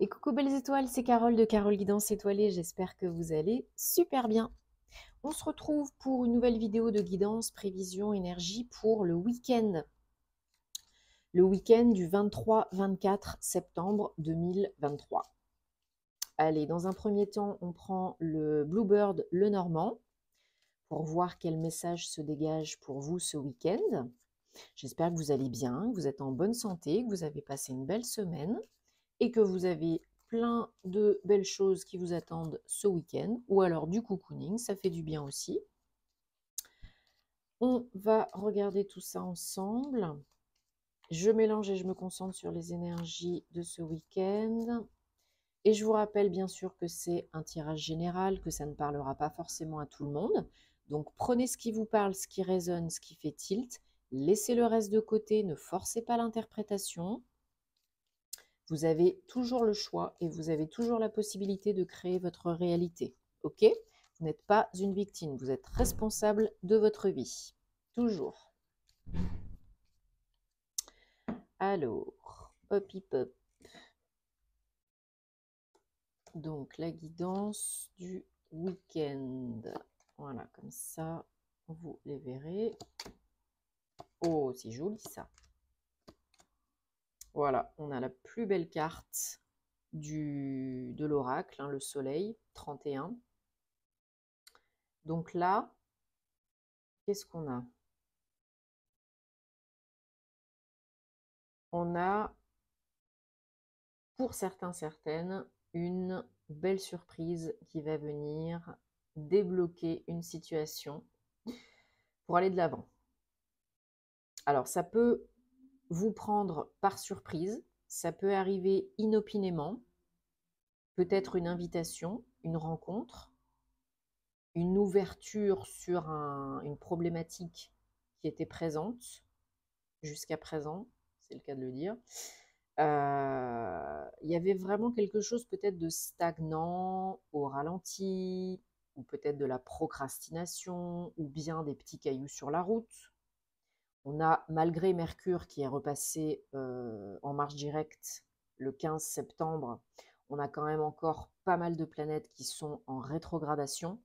Et coucou belles étoiles, c'est Carole de Carole Guidance Étoilée, j'espère que vous allez super bien. On se retrouve pour une nouvelle vidéo de guidance, prévision, énergie pour le week-end. Le week-end du 23-24 septembre 2023. Allez, dans un premier temps, on prend le Bluebird le Normand pour voir quel message se dégage pour vous ce week-end. J'espère que vous allez bien, que vous êtes en bonne santé, que vous avez passé une belle semaine et que vous avez plein de belles choses qui vous attendent ce week-end, ou alors du cocooning, ça fait du bien aussi. On va regarder tout ça ensemble. Je mélange et je me concentre sur les énergies de ce week-end. Et je vous rappelle bien sûr que c'est un tirage général, que ça ne parlera pas forcément à tout le monde. Donc prenez ce qui vous parle, ce qui résonne, ce qui fait tilt. Laissez le reste de côté, ne forcez pas l'interprétation. Vous avez toujours le choix et vous avez toujours la possibilité de créer votre réalité. Ok? Vous n'êtes pas une victime, vous êtes responsable de votre vie. Toujours. Alors, hop hip hop. Donc, la guidance du week-end. Voilà, comme ça, vous les verrez. Oh, c'est joli ça. Voilà, on a la plus belle carte de l'oracle, hein, le soleil, 31. Donc là, qu'est-ce qu'on a? On a, pour certains, certaines, une belle surprise qui va venir débloquer une situation pour aller de l'avant. Alors, ça peut vous prendre par surprise, ça peut arriver inopinément, peut-être une invitation, une rencontre, une ouverture sur une problématique qui était présente jusqu'à présent, c'est le cas de le dire. Il y avait vraiment quelque chose peut-être de stagnant, au ralenti, ou peut-être de la procrastination, ou bien des petits cailloux sur la route. On a, malgré Mercure qui est repassé en marche directe le 15 septembre, on a quand même encore pas mal de planètes qui sont en rétrogradation.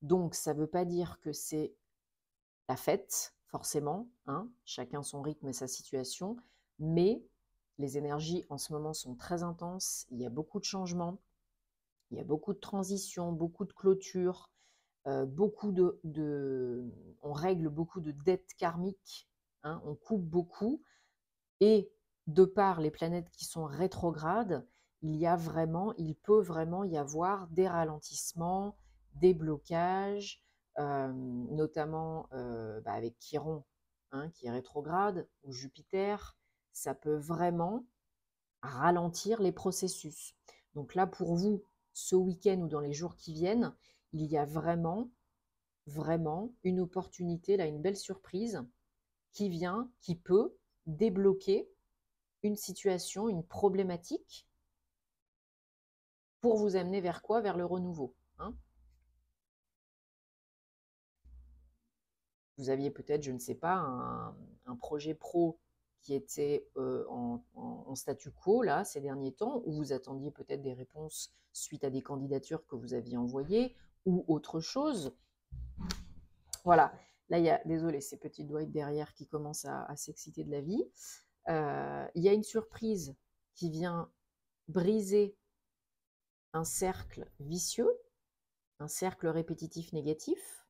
Donc, ça ne veut pas dire que c'est la fête, forcément, hein, chacun son rythme et sa situation, mais les énergies en ce moment sont très intenses, il y a beaucoup de changements, il y a beaucoup de transitions, beaucoup de clôtures, on règle beaucoup de dettes karmiques, hein, on coupe beaucoup, et de par les planètes qui sont rétrogrades, il peut vraiment y avoir des ralentissements, des blocages, notamment avec Chiron, hein, qui est rétrograde, ou Jupiter, ça peut vraiment ralentir les processus. Donc là, pour vous, ce week-end ou dans les jours qui viennent, il y a vraiment, vraiment une opportunité, là, une belle surprise qui peut débloquer une situation, une problématique pour vous amener vers quoi? Vers le renouveau, hein. Vous aviez peut-être, je ne sais pas, un projet pro qui était en statu quo là ces derniers temps, où vous attendiez peut-être des réponses suite à des candidatures que vous aviez envoyées ou autre chose. Voilà, là il y a, désolé, ces petits doigts derrière qui commencent à s'exciter de la vie. Il y a une surprise qui vient briser un cercle vicieux, un cercle répétitif négatif,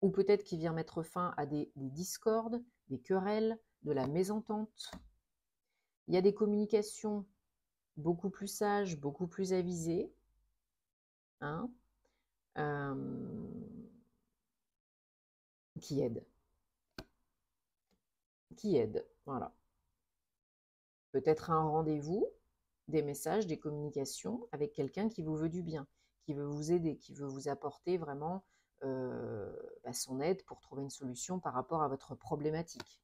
ou peut-être qui vient mettre fin à des discordes, des querelles, de la mésentente. Il y a des communications beaucoup plus sages, beaucoup plus avisées, hein, qui aident. Voilà. Peut-être un rendez-vous, des messages, des communications avec quelqu'un qui vous veut du bien, qui veut vous aider, qui veut vous apporter vraiment son aide pour trouver une solution par rapport à votre problématique.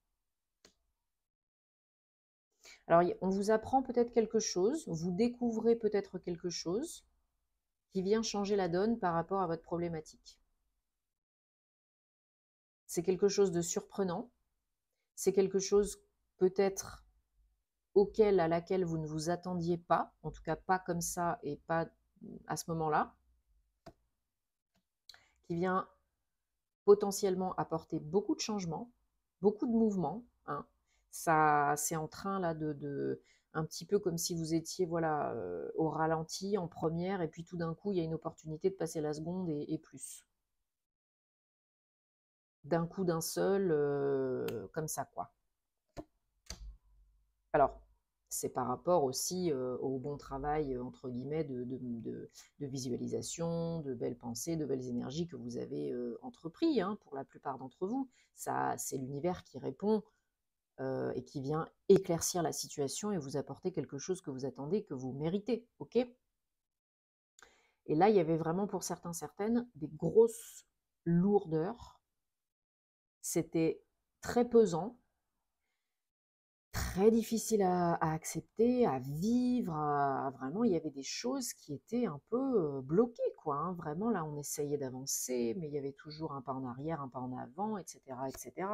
Alors, on vous apprend peut-être quelque chose, vous découvrez peut-être quelque chose qui vient changer la donne par rapport à votre problématique. C'est quelque chose de surprenant, c'est quelque chose peut-être à laquelle vous ne vous attendiez pas, en tout cas pas comme ça et pas à ce moment-là, qui vient potentiellement apporter beaucoup de changements, beaucoup de mouvements, hein. Ça, c'est en train là un petit peu comme si vous étiez voilà au ralenti en première et puis tout d'un coup il y a une opportunité de passer la seconde et plus. D'un coup d'un seul, comme ça quoi. Alors, c'est par rapport aussi au bon travail, entre guillemets, de visualisation, de belles pensées, de belles énergies que vous avez entrepris, hein, pour la plupart d'entre vous. Ça, c'est l'univers qui répond et qui vient éclaircir la situation et vous apporter quelque chose que vous attendez, que vous méritez. Ok? Et là, il y avait vraiment pour certains, certaines, des grosses lourdeurs. C'était très pesant. Très difficile à accepter, à vivre, vraiment, il y avait des choses qui étaient un peu bloquées, quoi, hein. Vraiment, là, on essayait d'avancer, mais il y avait toujours un pas en arrière, un pas en avant, etc., etc.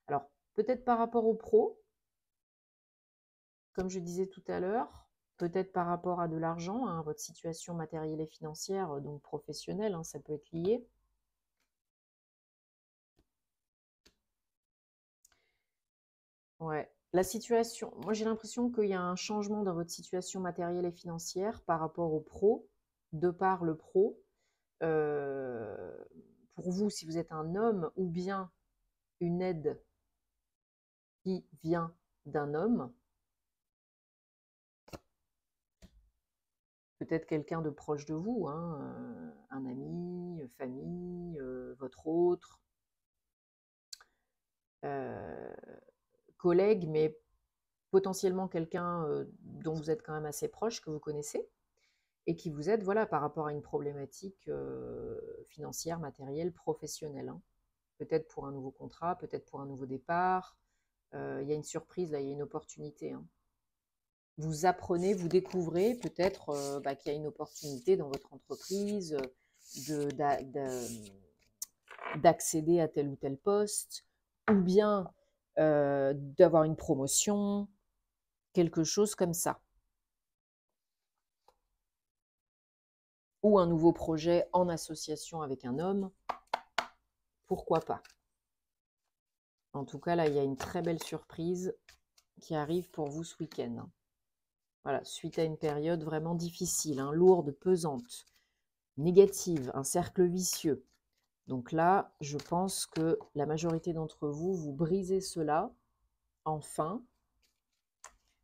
Alors, peut-être par rapport au pro, comme je disais tout à l'heure, peut-être par rapport à de l'argent, hein, votre situation matérielle et financière, donc professionnelle, hein, ça peut être lié. Ouais. La situation, moi j'ai l'impression qu'il y a un changement dans votre situation matérielle et financière par rapport au pro, de par le pro. Euh, pour vous, si vous êtes un homme, ou bien une aide qui vient d'un homme, peut-être quelqu'un de proche de vous, hein, un ami, famille, votre autre, euh, collègue, mais potentiellement quelqu'un dont vous êtes quand même assez proche, que vous connaissez, et qui vous aide voilà, par rapport à une problématique financière, matérielle, professionnelle, hein. Peut-être pour un nouveau contrat, peut-être pour un nouveau départ. Il y a une surprise, là, il y a une opportunité, hein. Vous apprenez, vous découvrez peut-être qu'il y a une opportunité dans votre entreprise d'accéder à tel ou tel poste, ou bien d'avoir une promotion, quelque chose comme ça. Ou un nouveau projet en association avec un homme, pourquoi pas. En tout cas, là, il y a une très belle surprise qui arrive pour vous ce week-end. Voilà, suite à une période vraiment difficile, hein, lourde, pesante, négative, un cercle vicieux. Donc là, je pense que la majorité d'entre vous, vous brisez cela, enfin.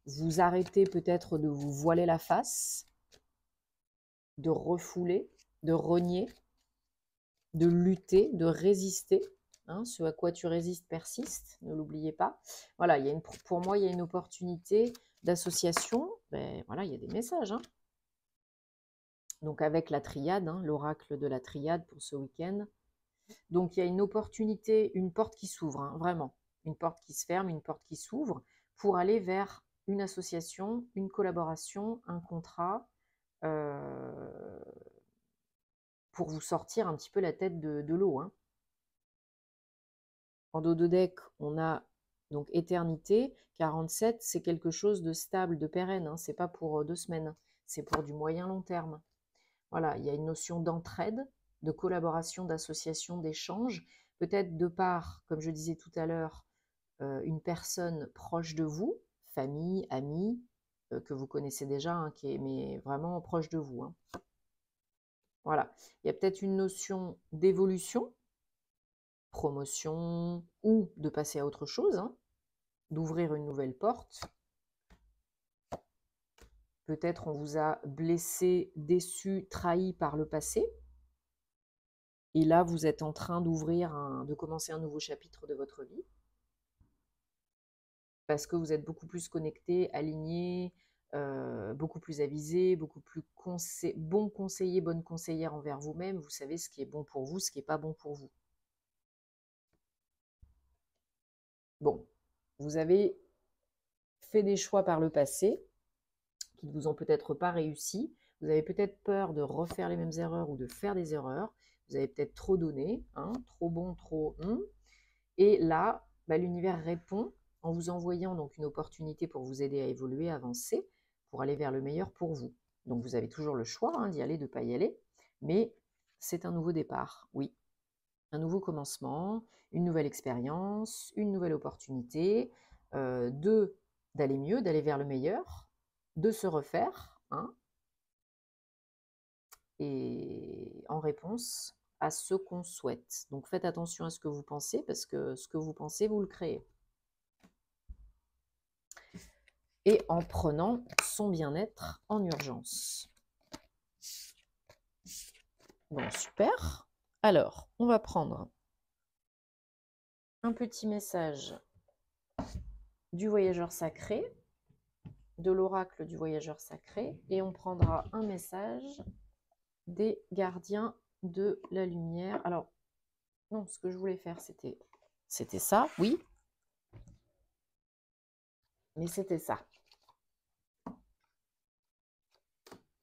Vous arrêtez peut-être de vous voiler la face, de refouler, de renier, de lutter, de résister. Hein, ce à quoi tu résistes persiste, ne l'oubliez pas. Voilà, il y a pour moi, il y a une opportunité d'association. Ben, voilà, il y a des messages. Hein. Donc avec la triade, hein, l'oracle de la triade pour ce week-end. Donc il y a une opportunité, une porte qui s'ouvre, hein, vraiment. Une porte qui se ferme, une porte qui s'ouvre pour aller vers une association, une collaboration, un contrat, pour vous sortir un petit peu la tête de l'eau. Hein. En dos de deck, on a donc éternité. 47, c'est quelque chose de stable, de pérenne. Hein. Ce n'est pas pour 2 semaines, c'est pour du moyen long terme. Voilà, il y a une notion d'entraide, de collaboration, d'association, d'échange. Peut-être de part, comme je disais tout à l'heure, une personne proche de vous, famille, amie, que vous connaissez déjà, hein, mais vraiment proche de vous. Hein. Voilà, il y a peut-être une notion d'évolution, promotion ou de passer à autre chose, hein, d'ouvrir une nouvelle porte. Peut-être on vous a blessé, déçu, trahi par le passé. Et là, vous êtes en train de commencer un nouveau chapitre de votre vie. Parce que vous êtes beaucoup plus connecté, aligné, beaucoup plus avisé, beaucoup plus bon conseiller, bonne conseillère envers vous-même. Vous savez ce qui est bon pour vous, ce qui n'est pas bon pour vous. Bon, vous avez fait des choix par le passé qui ne vous ont peut-être pas réussi. Vous avez peut-être peur de refaire les mêmes erreurs ou de faire des erreurs. Vous avez peut-être trop donné, hein, trop bon, trop... Et là, l'univers répond en vous envoyant donc une opportunité pour vous aider à évoluer, à avancer, pour aller vers le meilleur pour vous. Donc vous avez toujours le choix hein, d'y aller, de ne pas y aller, mais c'est un nouveau départ, oui. Un nouveau commencement, une nouvelle expérience, une nouvelle opportunité, d'aller mieux, d'aller vers le meilleur, de se refaire, hein, et en réponse à ce qu'on souhaite. Donc faites attention à ce que vous pensez, parce que ce que vous pensez, vous le créez. Et en prenant son bien-être en urgence. Bon, super. Alors, on va prendre un petit message du voyageur sacré, de l'oracle du voyageur sacré, et on prendra un message des gardiens de la lumière. Alors, non, ce que je voulais faire, c'était ça, oui. Mais c'était ça.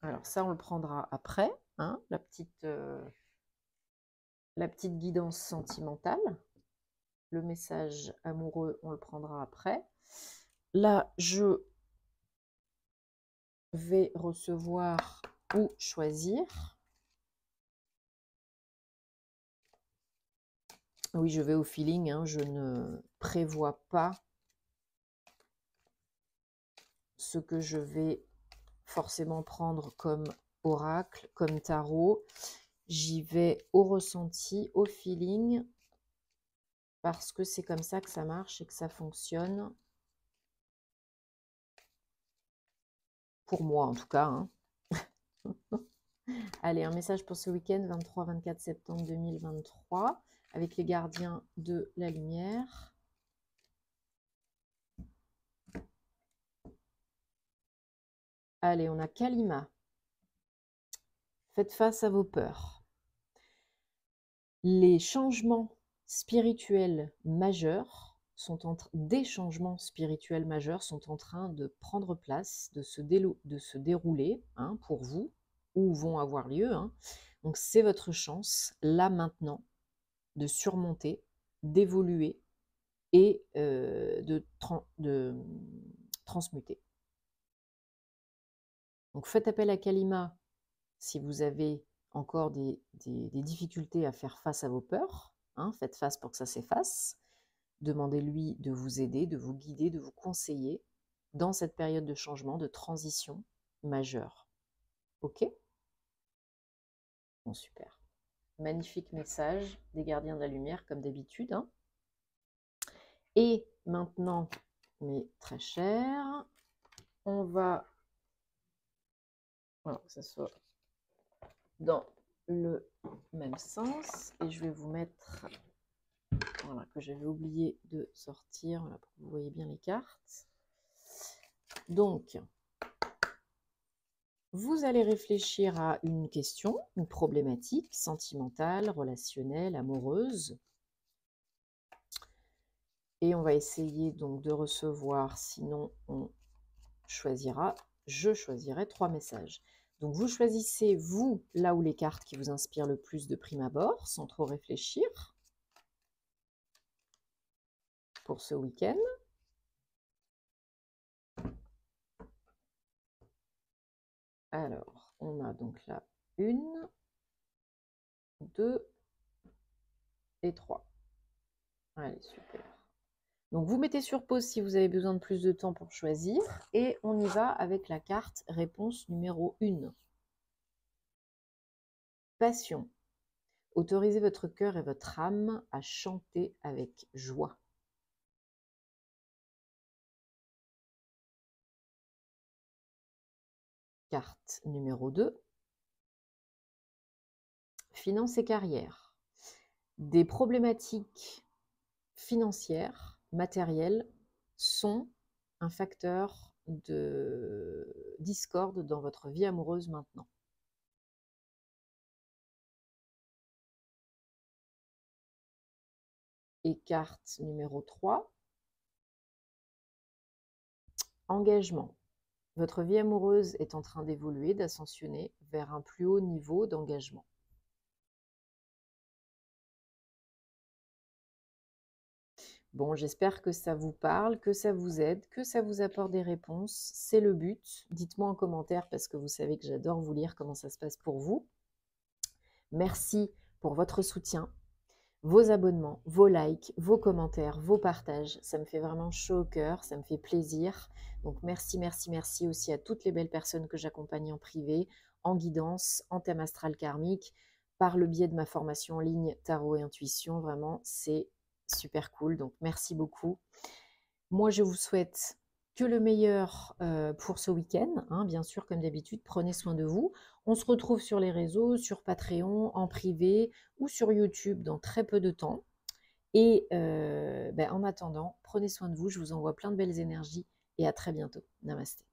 Alors ça, on le prendra après, hein, la petite guidance sentimentale. Le message amoureux, on le prendra après. Là, je vais recevoir ou choisir. Oui, je vais au feeling, hein, je ne prévois pas ce que je vais forcément prendre comme oracle, comme tarot. J'y vais au ressenti, au feeling, parce que c'est comme ça que ça marche et que ça fonctionne. Pour moi, en tout cas. Hein. Allez, un message pour ce week-end, 23-24 septembre 2023, avec les gardiens de la lumière. Allez, on a Kalima. Faites face à vos peurs. Les changements spirituels majeurs des changements spirituels majeurs sont en train de prendre place, de se dérouler hein, pour vous, ou vont avoir lieu. Hein. Donc c'est votre chance, là maintenant, de surmonter, d'évoluer et de transmuter. Donc faites appel à Kalima si vous avez encore des difficultés à faire face à vos peurs. Hein, faites face pour que ça s'efface. Demandez-lui de vous aider, de vous guider, de vous conseiller dans cette période de changement, de transition majeure. Ok? Bon, super. Magnifique message des gardiens de la lumière, comme d'habitude. Hein. Et maintenant, mes très chers, on va... Voilà, que ça soit dans le même sens. Et je vais vous mettre... Voilà, que j'avais oublié de sortir, voilà, pour que vous voyez bien les cartes. Donc, vous allez réfléchir à une question, une problématique sentimentale, relationnelle, amoureuse. Et on va essayer donc de recevoir, sinon je choisirai 3 messages. Donc vous choisissez, vous, là où les cartes qui vous inspirent le plus de prime abord, sans trop réfléchir, pour ce week-end. Alors, on a donc là 1, 2 et 3. Allez, super. Donc, vous mettez sur pause si vous avez besoin de plus de temps pour choisir. Et on y va avec la carte réponse numéro 1. Passion. Autorisez votre cœur et votre âme à chanter avec joie. Carte numéro 2. Finances et carrière. Des problématiques financières, matérielles, sont un facteur de discorde dans votre vie amoureuse maintenant. Et carte numéro 3, engagement. Votre vie amoureuse est en train d'évoluer, d'ascensionner vers un plus haut niveau d'engagement. Bon, j'espère que ça vous parle, que ça vous aide, que ça vous apporte des réponses. C'est le but. Dites-moi en commentaire parce que vous savez que j'adore vous lire comment ça se passe pour vous. Merci pour votre soutien, vos abonnements, vos likes, vos commentaires, vos partages. Ça me fait vraiment chaud au cœur, ça me fait plaisir. Donc merci, merci, merci aussi à toutes les belles personnes que j'accompagne en privé, en guidance, en thème astral karmique, par le biais de ma formation en ligne Tarot et Intuition. Vraiment, c'est super cool. Donc merci beaucoup. Moi, je vous souhaite que le meilleur pour ce week-end. Hein, bien sûr, comme d'habitude, prenez soin de vous. On se retrouve sur les réseaux, sur Patreon, en privé ou sur YouTube dans très peu de temps. Et en attendant, prenez soin de vous. Je vous envoie plein de belles énergies et à très bientôt. Namasté.